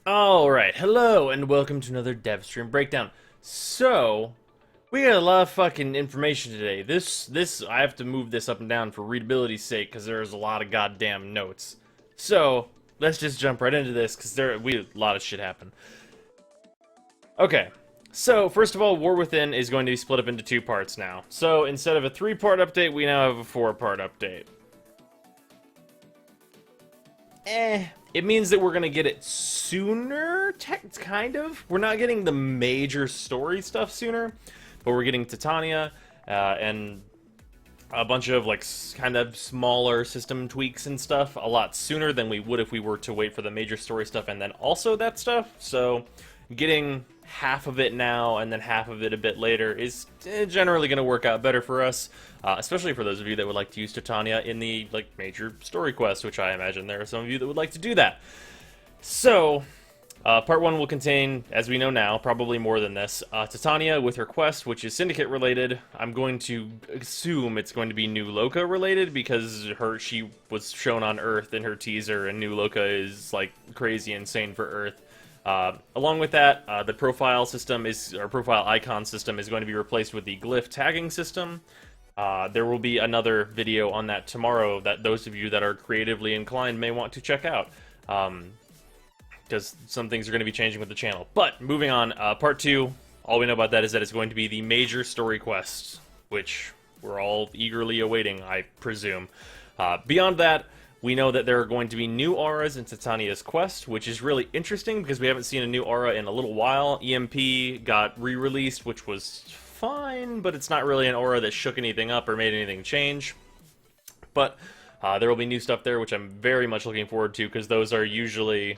Alright, hello and welcome to another Devstream breakdown. So, we got a lot of fucking information today. I have to move this up and down for readability's sake because there's a lot of goddamn notes. So, let's just jump right into this because a lot of shit happened. Okay, so first of all, War Within is going to be split up into two parts now. So, instead of a 3-part update, we now have a 4-part update. It means that we're gonna get it sooner, kind of. We're not getting the major story stuff sooner, but we're getting Titania and a bunch of like kind of smaller system tweaks and stuff a lot sooner than we would if we were to wait for the major story stuff and then also that stuff. So getting half of it now and then half of it a bit later is generally going to work out better for us, especially for those of you that would like to use Titania in the like major story quest, which I imagine there are some of you that would like to do that. So part 1 will contain, as we know now, probably more than this, Titania with her quest, which is Syndicate related. I'm going to assume it's going to be New Loka related because she was shown on Earth in her teaser, and New Loka is like crazy insane for Earth. Along with that, the profile icon system is going to be replaced with the glyph tagging system. There will be another video on that tomorrow that those of you that are creatively inclined may want to check out. Because some things are going to be changing with the channel. But, moving on, part 2, all we know about that is that it's going to be the major story quest, which we're all eagerly awaiting, I presume. Beyond that, we know that there are going to be new auras in Titania's quest, which is really interesting because we haven't seen a new aura in a little while. EMP got re-released, which was fine, but it's not really an aura that shook anything up or made anything change. But there will be new stuff there, which I'm very much looking forward to because those are usually,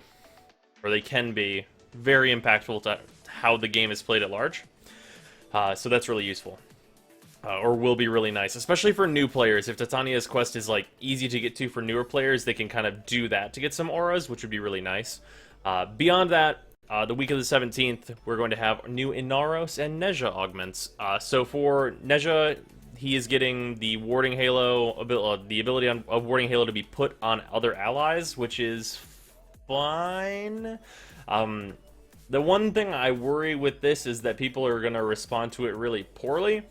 or they can be, very impactful to how the game is played at large. So that's really useful. Or will be really nice, especially for new players. If Titania's quest is like easy to get to for newer players, they can kind of do that to get some auras, which would be really nice. Beyond that, the week of the 17th, we're going to have new Inaros and Neja augments. So for Neja, he is getting the Warding Halo, the ability of Warding Halo to be put on other allies, which is fine. The one thing I worry with this is that people are going to respond to it really poorly.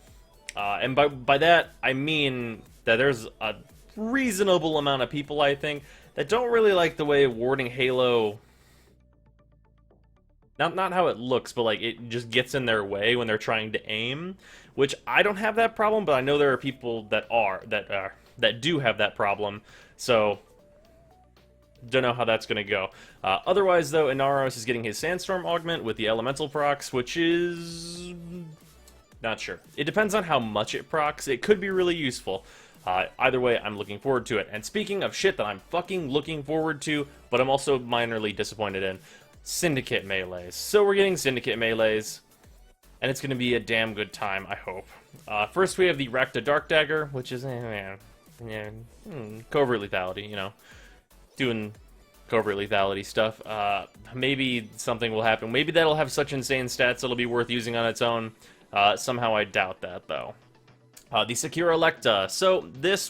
And by that, I mean that there's a reasonable amount of people, I think, that don't really like the way Warding Halo... Not how it looks, but like it just gets in their way when they're trying to aim. Which I don't have that problem, but I know there are people that do have that problem. So don't know how that's going to go. Otherwise, though, Inaros is getting his Sandstorm augment with the Elemental procs, which is... not sure. It depends on how much it procs. It could be really useful. Either way, I'm looking forward to it. And speaking of shit that I'm fucking looking forward to, but I'm also minorly disappointed in, Syndicate melees. So we're getting Syndicate melees, and it's going to be a damn good time, I hope. First, we have the Rakta Dark Dagger, which is, covert lethality, you know. Doing covert lethality stuff. Maybe something will happen. Maybe that'll have such insane stats it'll be worth using on its own. Somehow I doubt that, though. The Sakura Lecta. So,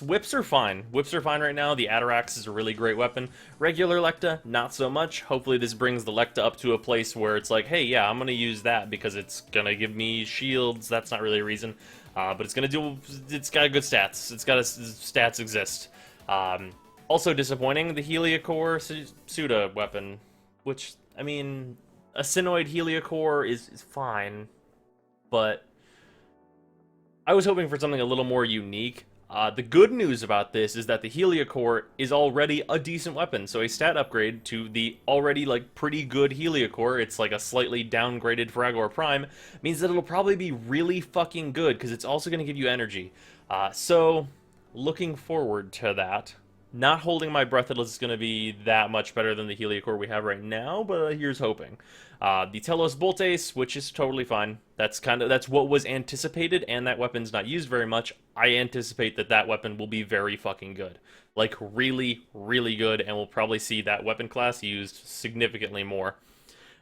whips are fine. Whips are fine right now. The Atarax is a really great weapon. Regular Lecta, not so much. Hopefully this brings the Lecta up to a place where it's like, hey, yeah, I'm gonna use that because it's gonna give me shields. That's not really a reason. But it's got good stats. Stats exist. Also disappointing, the Heliocore Suda weapon. Which, I mean, a Sinoid Heliocore is fine. But I was hoping for something a little more unique. The good news about this is that the Heliocore is already a decent weapon, so a stat upgrade to the already, like, pretty good Heliocore, it's like a slightly downgraded Fragor Prime, means that it'll probably be really fucking good, because it's also going to give you energy. So, looking forward to that. Not holding my breath that it's going to be that much better than the Heliocore we have right now, but here's hoping. The Telos Boltace, which is totally fine. That's what was anticipated, and that weapon's not used very much. I anticipate that weapon will be very fucking good. Like, really, really good, and we'll probably see that weapon class used significantly more.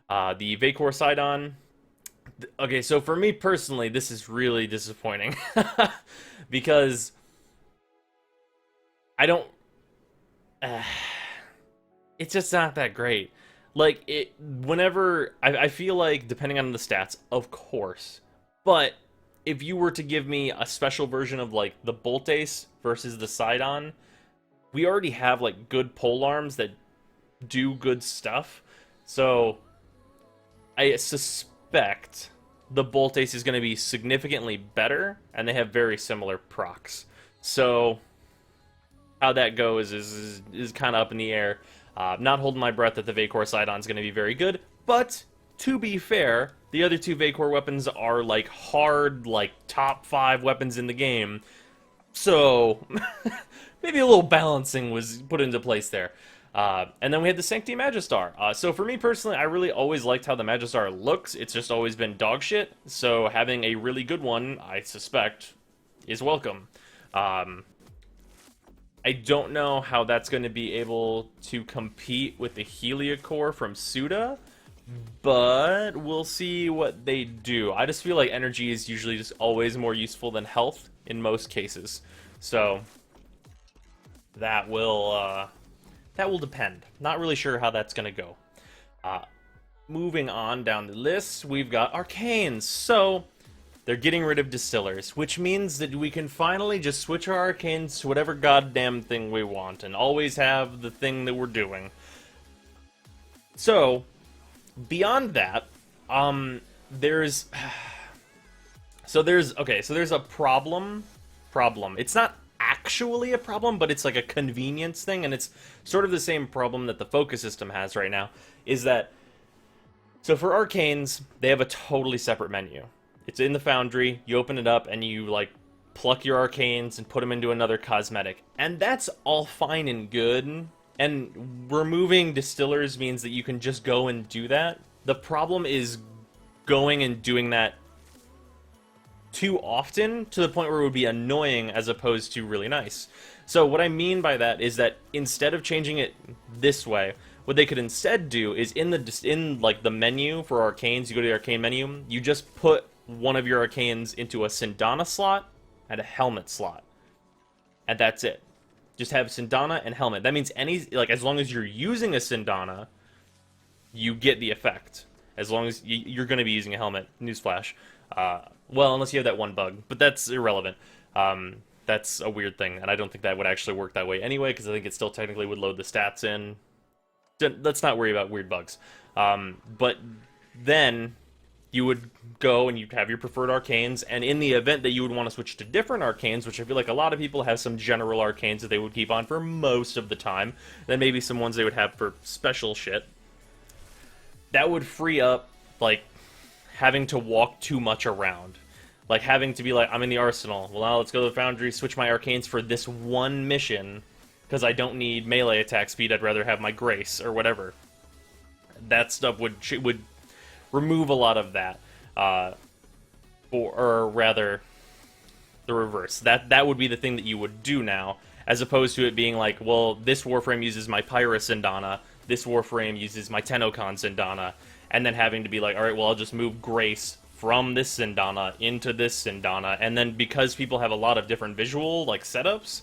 The Vacor Sidon. Okay, so for me personally, this is really disappointing. Because I don't... it's just not that great. Like, whenever, I feel like, depending on the stats, of course, but if you were to give me a special version of, like, the Bolt Ace versus the Sidon, we already have, like, good pole arms that do good stuff, so I suspect the Bolt Ace is going to be significantly better, and they have very similar procs. So, how that goes is kind of up in the air. Not holding my breath that the Vacor Sidon is going to be very good, but to be fair, the other two Vacor weapons are like hard, like top 5 weapons in the game. So maybe a little balancing was put into place there. And then we had the Sancti Magistar. So for me personally, I really always liked how the Magistar looks. It's just always been dog shit. So having a really good one, I suspect, is welcome. I don't know how that's going to be able to compete with the Heliacore from Suda, but we'll see what they do. I just feel like energy is usually just always more useful than health in most cases. So that will depend. Not really sure how that's going to go. Moving on down the list, we've got Arcanes. So they're getting rid of Distillers, which means that we can finally just switch our Arcanes to whatever goddamn thing we want, and always have the thing that we're doing. So, beyond that, there's a problem. It's not actually a problem, but it's like a convenience thing, and it's sort of the same problem that the Focus system has right now, is that, so for Arcanes, they have a totally separate menu. It's in the Foundry, you open it up, and you, like, pluck your Arcanes and put them into another cosmetic. And that's all fine and good, and removing Distillers means that you can just go and do that. The problem is going and doing that too often, to the point where it would be annoying as opposed to really nice. So what I mean by that is that instead of changing it this way, what they could instead do is in the menu for Arcanes, you go to the Arcane menu, you just put one of your Arcanes into a Sindana slot and a Helmet slot. And that's it. Just have Sindana and Helmet. That means as long as you're using a Sindana, you get the effect. As long as you're going to be using a Helmet. Newsflash. Well, unless you have that one bug. But that's irrelevant. That's a weird thing, and I don't think that would actually work that way anyway, because I think it still technically would load the stats in. Let's not worry about weird bugs. But then you would go and you'd have your preferred Arcanes, and in the event that you would want to switch to different Arcanes, which I feel like a lot of people have some general Arcanes that they would keep on for most of the time, then maybe some ones they would have for special shit, that would free up, like, having to walk too much around. Like, having to be like, I'm in the Arsenal, well, now let's go to the Foundry, switch my Arcanes for this one mission, because I don't need melee attack speed, I'd rather have my Grace, or whatever. That stuff would remove a lot of that, or rather, the reverse. That would be the thing that you would do now, as opposed to it being like, well, this Warframe uses my Pyrus Sindana, this Warframe uses my Tennokan Sindana, and then having to be like, alright, well, I'll just move Grace from this Sindana into this Sindana, and then because people have a lot of different visual, like, setups,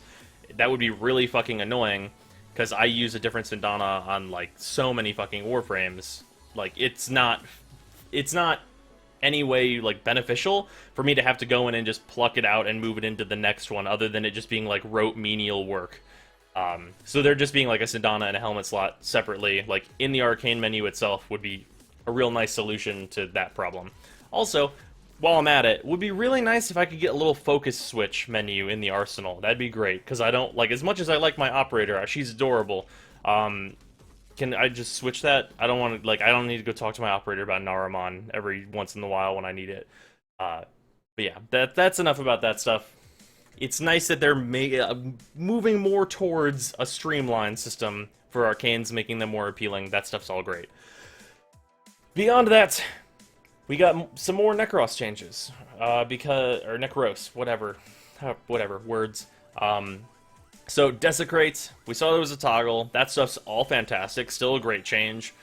that would be really fucking annoying, because I use a different Sindana on, like, so many fucking Warframes. Like, it's not any way, like, beneficial for me to have to go in and just pluck it out and move it into the next one, other than it just being, like, rote menial work. So there just being, like, a Sindana and a Helmet slot separately, like, in the Arcane menu itself would be a real nice solution to that problem. Also, while I'm at it, would be really nice if I could get a little focus switch menu in the Arsenal. That'd be great, because I don't, like, as much as I like my Operator, she's adorable, can I just switch that? I don't want to, like, I don't need to go talk to my Operator about Naramon every once in a while when I need it. But yeah, that's enough about that stuff. It's nice that they're moving more towards a streamlined system for Arcanes, making them more appealing. That stuff's all great. Beyond that, we got some more Necros changes, or Necros, whatever, words. So Desecrate, we saw there was a toggle, that stuff's all fantastic, still a great change.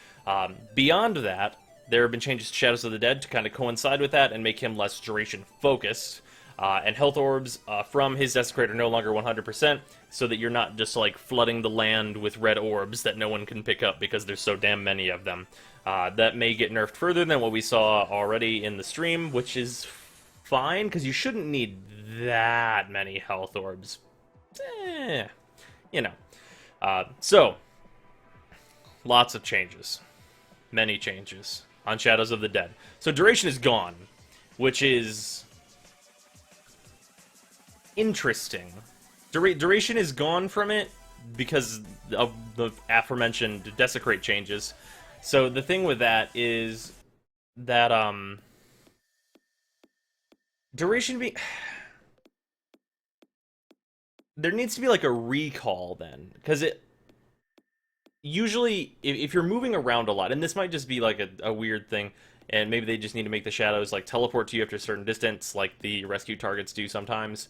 Beyond that, there have been changes to Shadows of the Dead to kind of coincide with that and make him less duration focused. And health orbs from his Desecrate are no longer 100%, so that you're not just like flooding the land with red orbs that no one can pick up because there's so damn many of them. That may get nerfed further than what we saw already in the stream, which is fine, because you shouldn't need that many health orbs. You know. So, lots of changes. Many changes on Shadows of the Dead. So duration is gone, which is interesting. Duration is gone from it because of the aforementioned Desecrate changes. So the thing with that is that, duration there needs to be like a recall then, because it usually, if you're moving around a lot, and this might just be like a weird thing, and maybe they just need to make the shadows like teleport to you after a certain distance, like the rescue targets do sometimes.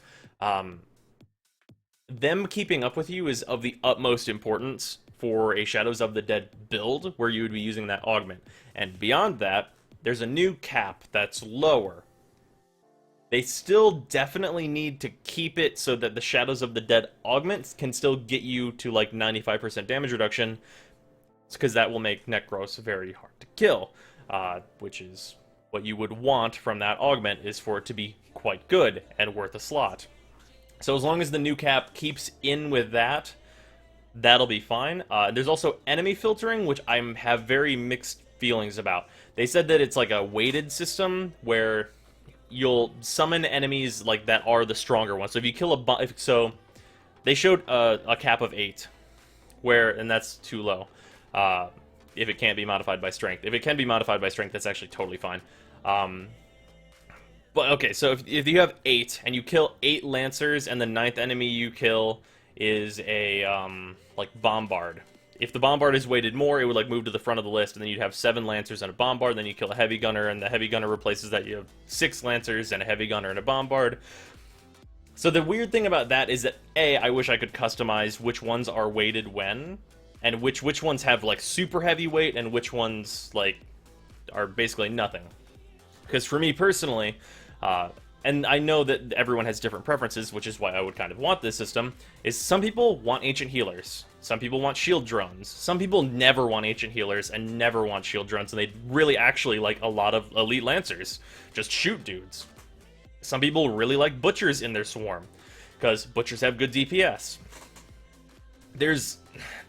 Them keeping up with you is of the utmost importance for a Shadows of the Dead build, where you would be using that augment. And beyond that, there's a new cap that's lower. They still definitely need to keep it so that the Shadows of the Dead augments can still get you to like 95% damage reduction, because that will make Necros very hard to kill, which is what you would want from that augment, is for it to be quite good and worth a slot. So as long as the new cap keeps in with that, that'll be fine. There's also enemy filtering, which I have very mixed feelings about. They said that it's like a weighted system where you'll summon enemies like that are the stronger ones. So if you kill so they showed a cap of 8, and that's too low. If it can't be modified by strength. If it can be modified by strength, that's actually totally fine. But okay, so if you have 8 and you kill 8 Lancers, and the 9th enemy you kill is a like Bombard. If the Bombard is weighted more, it would like move to the front of the list, and then you'd have 7 Lancers and a Bombard. Then you kill a Heavy Gunner, and the Heavy Gunner replaces that. You have 6 Lancers and a Heavy Gunner and a Bombard. So the weird thing about that is that I wish I could customize which ones are weighted when, and which ones have like super heavy weight, and which ones like are basically nothing. Because for me personally, and I know that everyone has different preferences, which is why I would kind of want this system, is some people want Ancient Healers. Some people want Shield Drones. Some people never want Ancient Healers and never want Shield Drones, and they really actually like a lot of Elite Lancers. Just shoot dudes. Some people really like Butchers in their swarm, because Butchers have good DPS. There's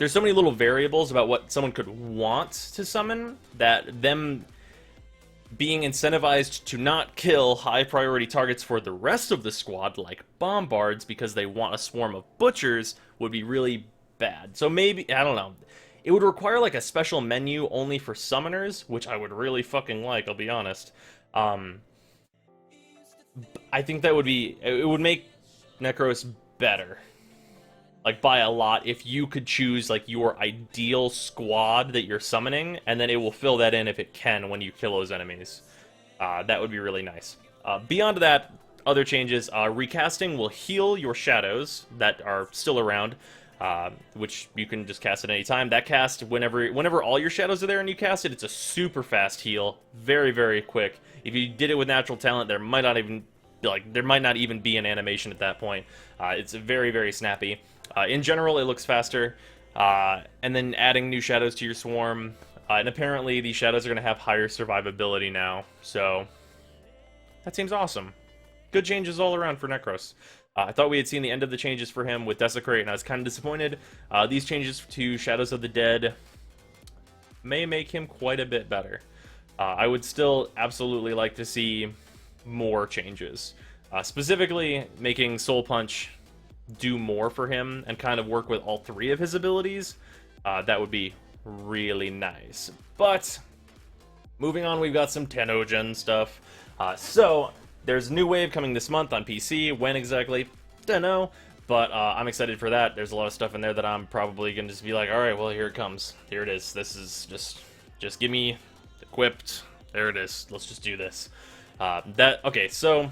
so many little variables about what someone could want to summon, that them being incentivized to not kill high priority targets for the rest of the squad, like Bombards, because they want a swarm of Butchers, would be really bad. So maybe, I don't know, it would require like a special menu only for summoners, which I would really fucking like, I'll be honest. I think that would be, it would make Necros better, like by a lot, if you could choose like your ideal squad that you're summoning, and then it will fill that in if it can when you kill those enemies. That would be really nice. Beyond that, other changes, recasting will heal your shadows that are still around, which you can just cast at any time. That cast, whenever all your shadows are there and you cast it, it's a super fast heal, very, very quick. If you did it with natural talent, there might not even be an animation at that point. It's very, very snappy. In general, it looks faster, and then adding new shadows to your swarm, and apparently these shadows are going to have higher survivability now, so that seems awesome. Good changes all around for Necros. I thought we had seen the end of the changes for him with Desecrate, and I was kind of disappointed. These changes to Shadows of the Dead may make him quite a bit better. I would still absolutely like to see more changes. Specifically, making Soul Punch do more for him and kind of work with all 3 of his abilities. That would be really nice. But, moving on, we've got some Tennogen stuff. So, there's a new wave coming this month on PC. When exactly? Don't know. But I'm excited for that. There's a lot of stuff in there that I'm probably going to just be like, alright, well, here it comes. Here it is. This is just give me equipped. There it is. Let's just do this. Okay, so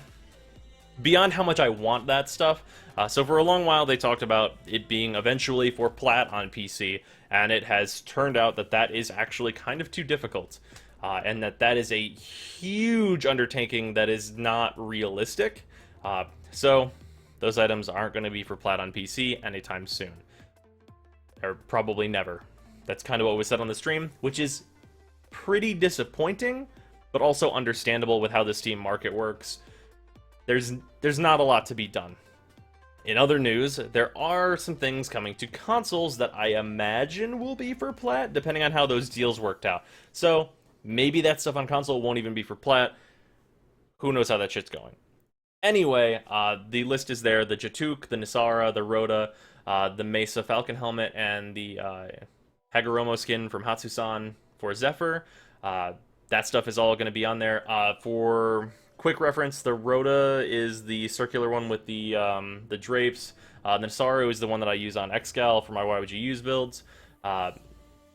beyond how much I want that stuff, so for a long while they talked about it being eventually for Plat on PC, and it has turned out that that is actually kind of too difficult, and that is a huge undertaking that is not realistic. So those items aren't going to be for plat on PC anytime soon. Or probably never. That's kind of what was said on the stream, which is pretty disappointing, but also understandable with how the Steam market works. There's not a lot to be done. In other news, there are some things coming to consoles that I imagine will be for plat, depending on how those deals worked out. So, maybe that stuff on console won't even be for plat. Who knows how that shit's going. Anyway, the list is there. The Jatuk, the Nisara, the Rhoda, the Mesa Falcon Helmet, and the Hagoromo skin from Hatsusan for Zephyr. That stuff is all going to be on there. For quick reference, the Rhoda is the circular one with the drapes. The Nisara is the one that I use on Excal for my Why Would You Use builds.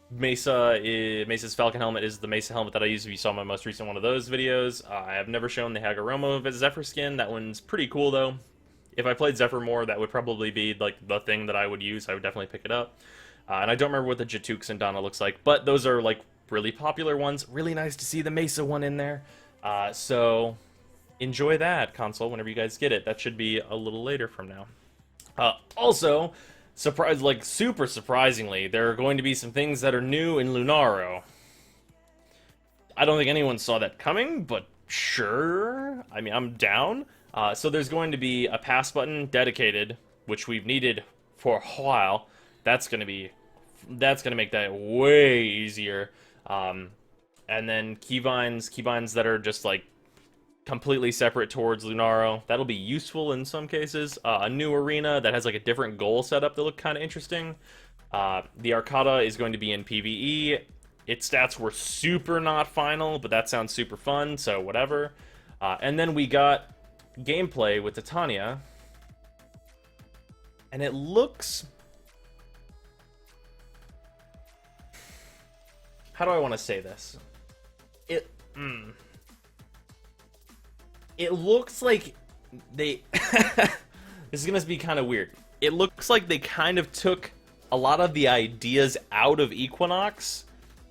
Mesa's Falcon Helmet is the Mesa helmet that I used if you saw my most recent one of those videos. I have never shown the Hagoromo Zephyr skin. That one's pretty cool, though. If I played Zephyr more, that would probably be like the thing that I would use. I would definitely pick it up. And I don't remember what the Jatuk Sindana looks like, but those are like really popular ones. Really nice to see the Mesa one in there. So enjoy that, console, whenever you guys get it. That should be a little later from now. Also, super surprisingly, there are going to be some things that are new in Lunaro. I don't think anyone saw that coming, but sure. I mean, I'm down. So there's going to be a pass button dedicated, which we've needed for a while. That's gonna make that way easier. And then keybinds that are just like completely separate towards Lunaro. That'll be useful in some cases. A new arena that has like a different goal setup that look kind of interesting. The Arcata is going to be in PvE. Its stats were super not final, but that sounds super fun, so whatever. And then we got gameplay with Titania. And it looks... How do I want to say this? It looks like they... This is going to be kind of weird. It looks like they kind of took a lot of the ideas out of Equinox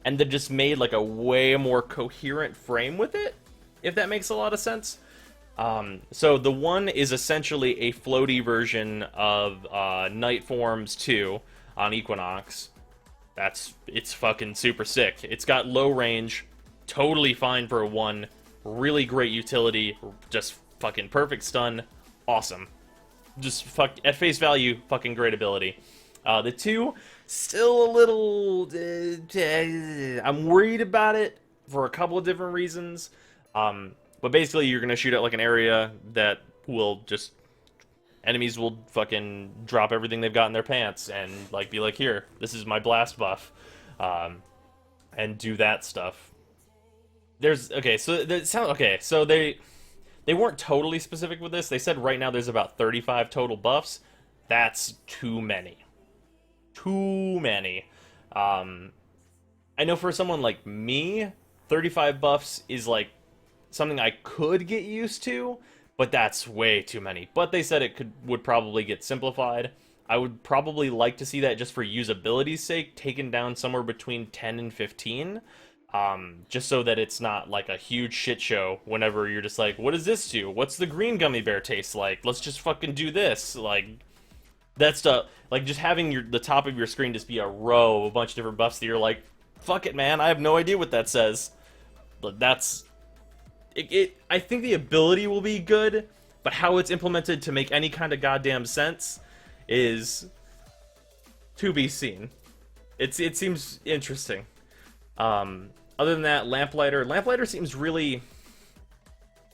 and then just made like a way more coherent frame with it, if that makes a lot of sense. So the one is essentially a floaty version of Night Forms 2 on Equinox. It's fucking super sick. It's got low range, totally fine for a 1, really great utility, just fucking perfect stun, awesome. Just at face value, fucking great ability. The 2, still a little... I'm worried about it for a couple of different reasons. But basically, you're gonna shoot at like an area that will just... Enemies will fucking drop everything they've got in their pants and like be like, here, this is my blast buff, and do that stuff. So they weren't totally specific with this. They said right now there's about 35 total buffs. That's too many. Too many. I know for someone like me, 35 buffs is like something I could get used to, but that's way too many. But they said it would probably get simplified. I would probably like to see that just for usability's sake, taken down somewhere between 10 and 15. Just so that it's not like a huge shit show whenever you're just like, what does this do? What's the green gummy bear taste like? Let's just fucking do this. Like, that stuff. Like, just having the top of your screen just be a row of a bunch of different buffs that you're like, fuck it, man, I have no idea what that says. But that's... I think the ability will be good, but how it's implemented to make any kind of goddamn sense is to be seen. It seems interesting. Other than that, Lamplighter seems really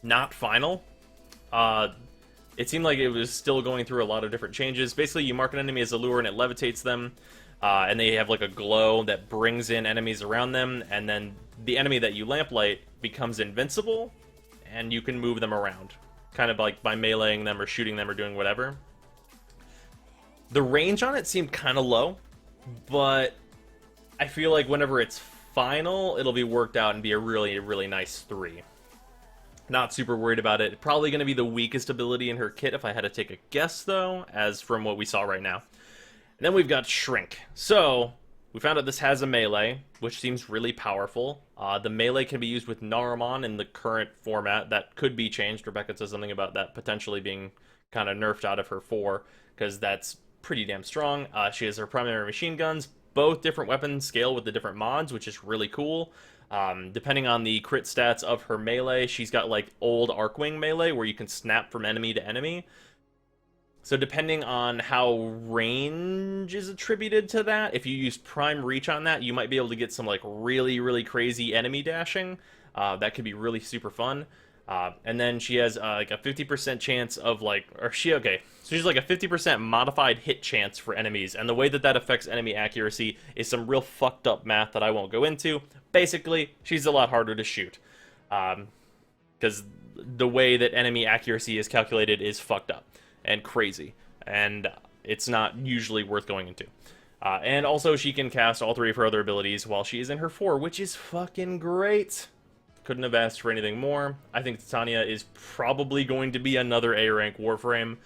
not final. It seemed like it was still going through a lot of different changes. Basically, you mark an enemy as a lure and it levitates them, and they have like a glow that brings in enemies around them, and then the enemy that you lamplight becomes invincible, and you can move them around, kind of like by meleeing them or shooting them or doing whatever. The range on it seemed kind of low, but I feel like whenever it's final, it'll be worked out and be a really, really nice 3. Not super worried about it. Probably going to be the weakest ability in her kit if I had to take a guess, though, as from what we saw right now. And then we've got Shrink. So, We found out this has a melee, which seems really powerful. The melee can be used with Naramon in the current format. That could be changed. Rebecca says something about that potentially being kind of nerfed out of her 4, because that's pretty damn strong. She has her primary machine guns. Both different weapons scale with the different mods, which is really cool. Depending on the crit stats of her melee, she's got like old Arcwing melee where you can snap from enemy to enemy. So depending on how range is attributed to that, if you use prime reach on that, you might be able to get some like really, really crazy enemy dashing. That could be really super fun. And then she has like a 50% chance of like, so she's like a 50% modified hit chance for enemies. And the way that that affects enemy accuracy is some real fucked up math that I won't go into. Basically, she's a lot harder to shoot. Because the way that enemy accuracy is calculated is fucked up and crazy, and it's not usually worth going into. And also, she can cast all 3 of her other abilities while she is in her 4, which is fucking great. Couldn't have asked for anything more. I think Titania is probably going to be another A-rank Warframe,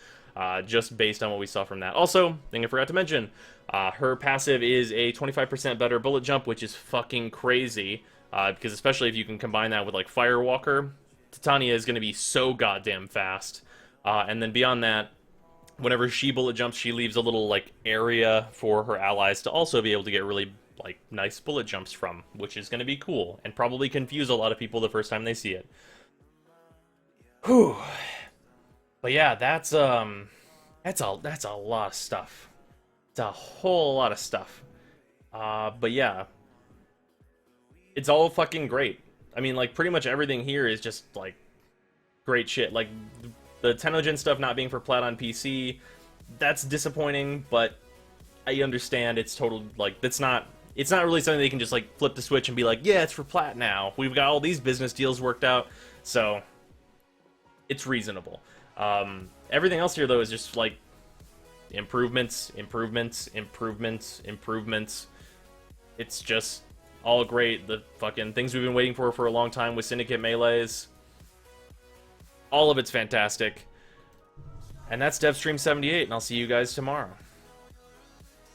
just based on what we saw from that. Also, thing I forgot to mention, her passive is a 25% better bullet jump, which is fucking crazy, because especially if you can combine that with, like, Firewalker, Titania is going to be so goddamn fast. And then beyond that, whenever she bullet jumps, she leaves a little, like, area for her allies to also be able to get really, like, nice bullet jumps from, which is going to be cool, and probably confuse a lot of people the first time they see it. Whew. But yeah, that's a lot of stuff. It's a whole lot of stuff. But yeah. It's all fucking great. I mean, like, pretty much everything here is just, like, great shit. Like, the Tenogen stuff not being for plat on PC, that's disappointing, but I understand it's total, like, it's not really something they can just, like, flip the switch and be like, yeah, it's for plat now. We've got all these business deals worked out, so it's reasonable. Everything else here, though, is just, like, improvements. It's just all great. The fucking things we've been waiting for a long time with Syndicate Melees. All of it's fantastic. And that's Devstream 78, and I'll see you guys tomorrow.